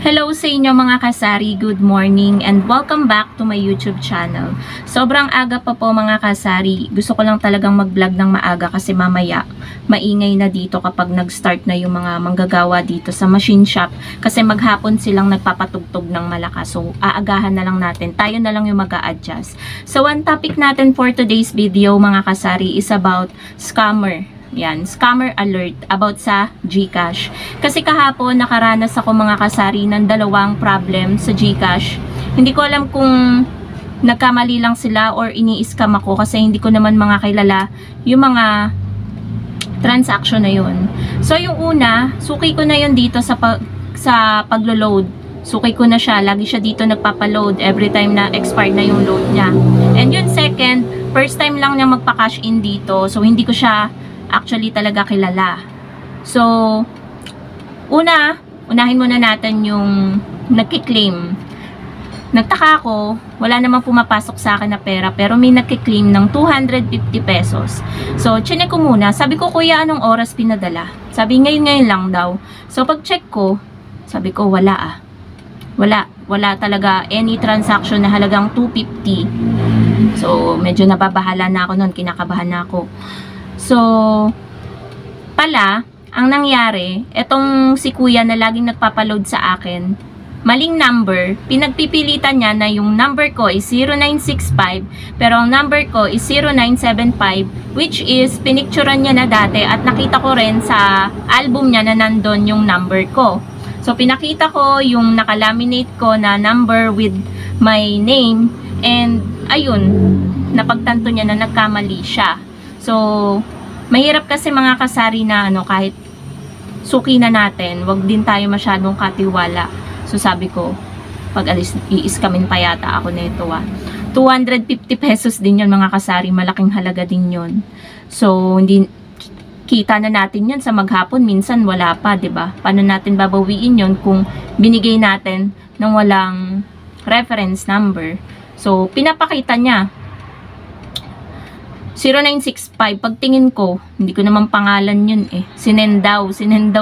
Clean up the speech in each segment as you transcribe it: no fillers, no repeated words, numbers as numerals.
Hello sa inyo mga kasari, good morning and welcome back to my YouTube channel. Sobrang aga pa po mga kasari, gusto ko lang talagang mag-vlog ng maaga kasi mamaya maingay na dito kapag nag-start na yung mga manggagawa dito sa machine shop kasi maghapon silang nagpapatugtog ng malakas. So aagahan na lang natin, tayo na lang yung mag-a-adjust. So one topic natin for today's video mga kasari is about scammer. Yan, scammer alert about sa GCash. Kasi kahapon nakaranas ako mga kasari ng dalawang problem sa GCash. Hindi ko alam kung nagkamali lang sila or ini-scam ako kasi hindi ko naman mga kilala yung mga transaction na yun. So yung una, suki ko na yun dito sa paglo-load. Suki ko na siya, lagi siya dito nagpapa-load every time na expired na yung load niya. And yun second, first time lang niya magpa-cash in dito. So hindi ko siya actually talaga kilala. So, unahin muna natin yung nagki-claim. Nagtaka ako, wala namang pumapasok sa akin na pera, pero may nagki-claim ng 250 pesos. So, chinek ko muna. Sabi ko, kuya, anong oras pinadala? Sabi, ngayon lang daw. So, pag-check ko, sabi ko, wala Wala talaga any transaction na halagang 250. So, medyo nababahala na ako nun, kinakabahan na ako. So, pala, ang nangyari, etong si kuya na laging nagpapaload sa akin, maling number, pinagpipilitan niya na yung number ko is 0965, pero ang number ko is 0975, which is pinicturean niya na dati at nakita ko rin sa album niya na nandun yung number ko. So, pinakita ko yung nakalaminate ko na number with my name, and ayun, napagtanto niya na nagkamali siya. So, mahirap kasi mga kasari na kahit suki na natin, wag din tayo masyadong katiwala. So, sabi ko, pag alis, i-scamin pa yata ako nito 250 pesos din yun mga kasari, malaking halaga din yun. So, hindi kita na natin yun sa maghapon, minsan wala pa, 'di ba? Paano natin babawiin yun kung binigay natin ng walang reference number? So, pinapakita niya 0965, pagtingin ko, hindi ko naman pangalan yun sinend daw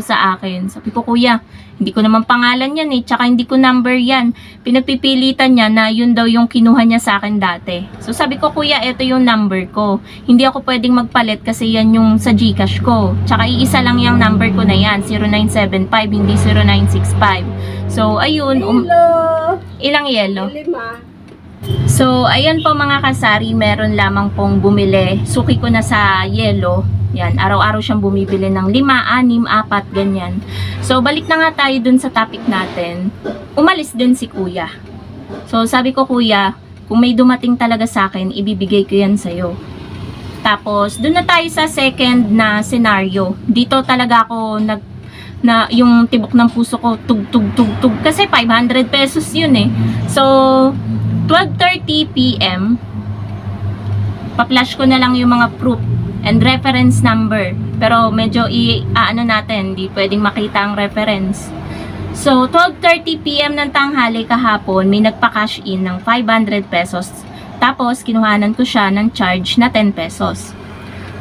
sa akin. Sabi ko, kuya, hindi ko naman pangalan yan tsaka hindi ko number yan. Pinagpipilitan niya na yun daw yung kinuha niya sa akin dati. So sabi ko, kuya, ito yung number ko. Hindi ako pwedeng magpalit kasi yan yung sa GCash ko. Tsaka iisa lang yung number ko na yan, 0975, hindi 0965. So ayun, ilang yellow? 5. So, ayan po mga kasari, meron lamang pong bumili. Suki ko na sa yellow. Yan, araw-araw siyang bumibili ng 5, 6, 4, ganyan. So, balik na nga tayo dun sa topic natin. Umalis din si kuya. So, sabi ko, kuya, kung may dumating talaga sa akin, ibibigay ko yan sa'yo. Tapos, dun na tayo sa second na scenario. Dito talaga ako na yung tibok ng puso ko, tug. Kasi 500 pesos yun So, 12:30 PM, pa-flash ko na lang yung mga proof and reference number. Pero medyo natin, hindi pwedeng makita ang reference. So, 12:30 PM ng tanghali kahapon, may nagpa-cash in ng 500 pesos. Tapos, kinuhanan ko siya ng charge na 10 pesos.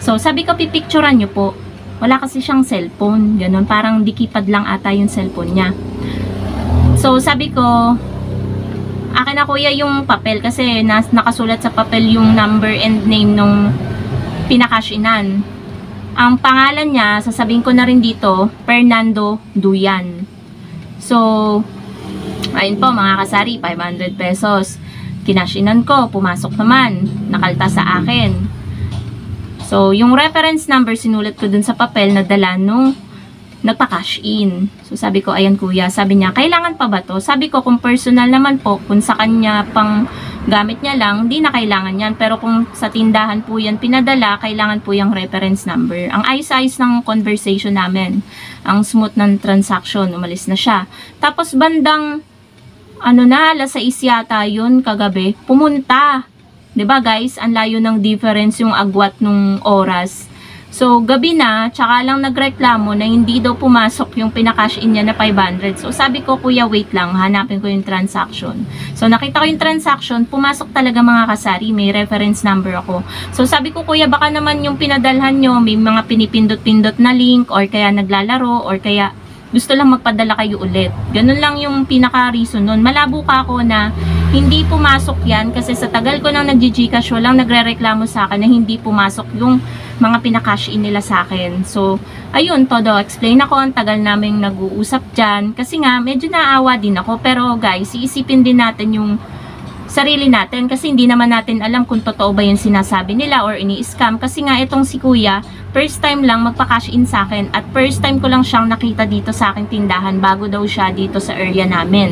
So, sabi ko, pipicturean nyo po. Wala kasi siyang cellphone. Ganun, parang dikipad lang ata yung cellphone niya. So, sabi ko, akin na kuya yung papel kasi nakasulat sa papel yung number and name nung pinakashinan. Ang pangalan niya, sasabihin ko na rin dito, Fernando Duyan. So, ayun po mga kasari, 500 pesos. Kinashinan ko, pumasok naman, nakalta sa akin. So, yung reference number sinulat ko dun sa papel na dala nung nagpa-cash in. So, sabi ko, ayan kuya, sabi niya, kailangan pa ba to? Sabi ko, kung personal naman po, kung sa kanya pang gamit niya lang, hindi na kailangan yan. Pero kung sa tindahan po yan pinadala, kailangan po yung reference number. Ang ayos-ayos ng conversation namin. Ang smooth ng transaction, umalis na siya. Tapos bandang, alas 6 yata yun kagabi, pumunta. 'Di ba guys, ang layo ng difference yung agwat nung oras. So, gabi na, tsaka lang nagreklamo na hindi daw pumasok yung pinakash in niya na 500. So, sabi ko, kuya, wait lang, hanapin ko yung transaction. So, nakita ko yung transaction, pumasok talaga mga kasari, may reference number ako. So, sabi ko, kuya, baka naman yung pinadalhan nyo, may mga pinipindot-pindot na link, or kaya naglalaro, or kaya gusto lang magpadala kayo ulit. Ganun lang yung pinaka-reason nun. Malabo ka ako na hindi pumasok yan kasi sa tagal ko nang nag-Gcash, walang nagre-reklamo sa akin na hindi pumasok yung mga pinakash in nila sa akin. So, ayun, todo. Explain ako, ang tagal naming nag-uusap dyan. Kasi nga, medyo naawa din ako. Pero guys, iisipin din natin yung sarili natin kasi hindi naman natin alam kung totoo ba yung sinasabi nila or ini-scam. Kasi nga, itong si kuya, first time lang magpa-cash in sa akin at first time ko lang siyang nakita dito sa aking tindahan bago daw siya dito sa area namin.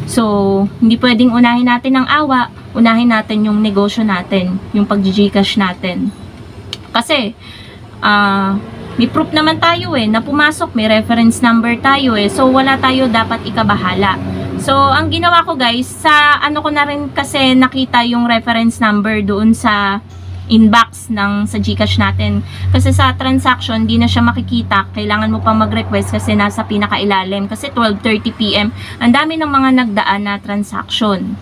So, hindi pwedeng unahin natin ang awa, unahin natin yung negosyo natin, yung pag-Gcash natin. Kasi, may proof naman tayo na pumasok, may reference number tayo so wala tayo dapat ikabahala. So, ang ginawa ko guys, sa ano ko na rin kasi nakita yung reference number doon sa inbox sa Gcash natin. Kasi sa transaction, di na siya makikita. Kailangan mo pang mag-request kasi nasa pinakailalim. Kasi 12:30 PM, ang dami ng mga nagdaan na transaction.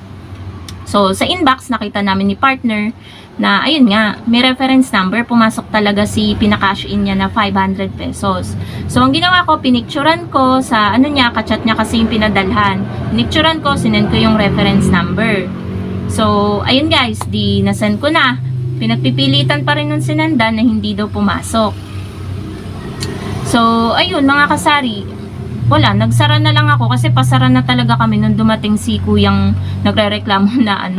So, sa inbox, nakita namin ni partner na, ayun nga, may reference number. Pumasok talaga si pinakash in niya na 500 pesos. So, ang ginawa ko, pinicturan ko sa, ano niya, kachat niya kasi yung pinadalhan. Pinicturan ko, sinend ko yung reference number. So, ayun guys, di nasend ko na. Pinagpipilitan pa rin nung sinenda na hindi daw pumasok. So, ayun mga kasari, wala, nagsara na lang ako kasi pasara na talaga kami nung dumating si kuyang nagre-reklamo na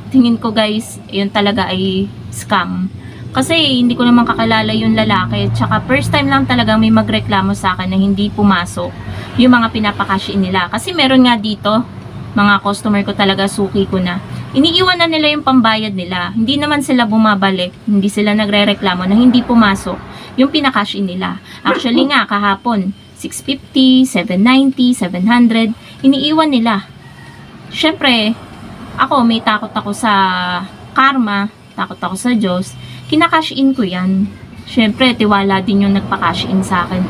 tingin ko guys, yun talaga ay scam. Kasi hindi ko naman kakilala yung lalaki. Tsaka first time lang talaga may magreklamo sa akin na hindi pumasok yung mga pinapakash in nila. Kasi meron nga dito, mga customer ko talaga, suki ko na. Iniiwan na nila yung pambayad nila. Hindi naman sila bumabalik. Hindi sila nagre-reklamo na hindi pumasok yung pinakash in nila. Actually nga, kahapon, 650, 790, 700, iniiwan nila. Syempre, ako, may takot ako sa karma, takot ako sa Diyos, kinakash in ko yan. Syempre, tiwala din yung nagpa-cash in sa akin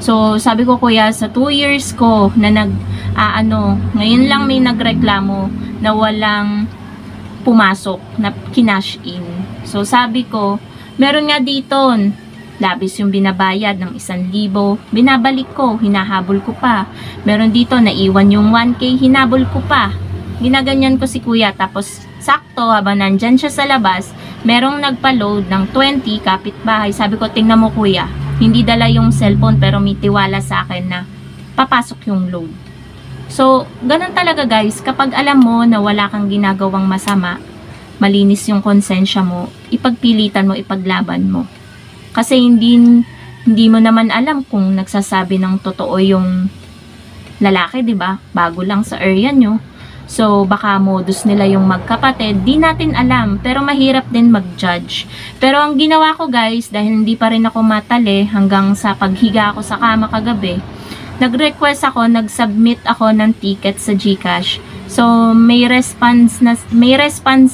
So, sabi ko kuya, sa 2 years ko na ngayon lang may nagreklamo na walang pumasok, na kinash in. So, sabi ko, meron nga dito, labis yung binabayad ng 1,000, binabalik ko, hinahabol ko pa. Meron dito, naiwan yung 1K, hinabol ko pa. Ginaganyan ko si kuya, tapos sakto habang nandyan siya sa labas, merong nagpa-load ng 20 kapitbahay. Sabi ko, tingnan mo kuya, hindi dala yung cellphone pero may tiwala sa akin na papasok yung load. So, ganun talaga guys, kapag alam mo na wala kang ginagawang masama, malinis yung konsensya mo, ipagpilitan mo, ipaglaban mo. Kasi hindi mo naman alam kung nagsasabi ng totoo yung lalaki, 'di ba? Bago lang sa area nyo. So, baka modus nila yung magkapatid. Di natin alam, pero mahirap din mag-judge. Pero ang ginawa ko guys, dahil hindi pa rin ako matali hanggang sa paghiga ako sa kama kagabi, nag-request ako, nag-submit ako ng ticket sa Gcash. So, may response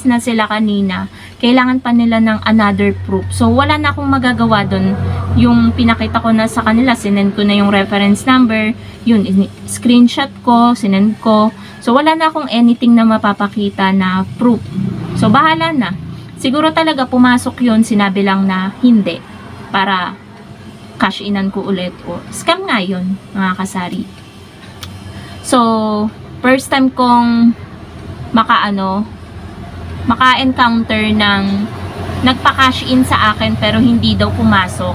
na sila kanina. Kailangan pa nila ng another proof. So, wala na akong magagawa doon. Yung pinakita ko na sa kanila, sinend ko na yung reference number, yun, screenshot ko, sinend ko. So, wala na akong anything na mapapakita na proof. So, bahala na. Siguro talaga pumasok yun, sinabi lang na hindi. Para cash inan ko ulit. O, scam nga yun, mga kasari. So, first time kong maka-encounter ng nagpa-cash in sa akin pero hindi daw pumasok.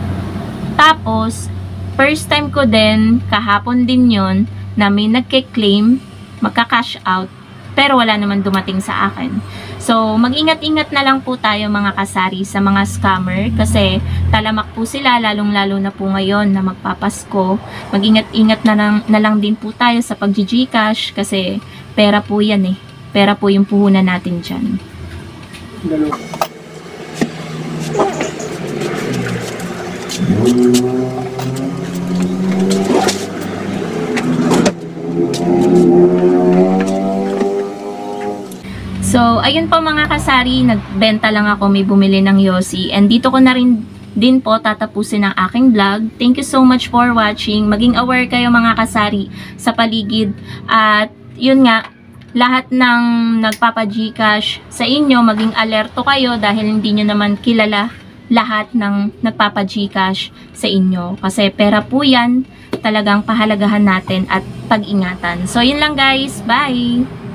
Tapos, first time ko din, kahapon din yun, na may nagke-claim, magka-cash out, pero wala naman dumating sa akin. So, mag-ingat-ingat na lang po tayo mga kasari sa mga scammer kasi talamak po sila, lalong-lalo na po ngayon na magpapasko. Mag-ingat-ingat na lang din po tayo sa pag-Gcash kasi pera po yan Pera po yung puhunan natin dyan. So, ayun po mga kasari, nagbenta lang ako, may bumili ng Yossi. And dito ko na rin din po tatapusin ang aking vlog. Thank you so much for watching. Maging aware kayo mga kasari sa paligid. At yun nga, lahat ng nagpapa-Gcash sa inyo, maging alerto kayo dahil hindi nyo naman kilala lahat ng nagpapa-GCash sa inyo. Kasi pera po yan, talagang pahalagahan natin at pag-ingatan. So, yun lang guys. Bye!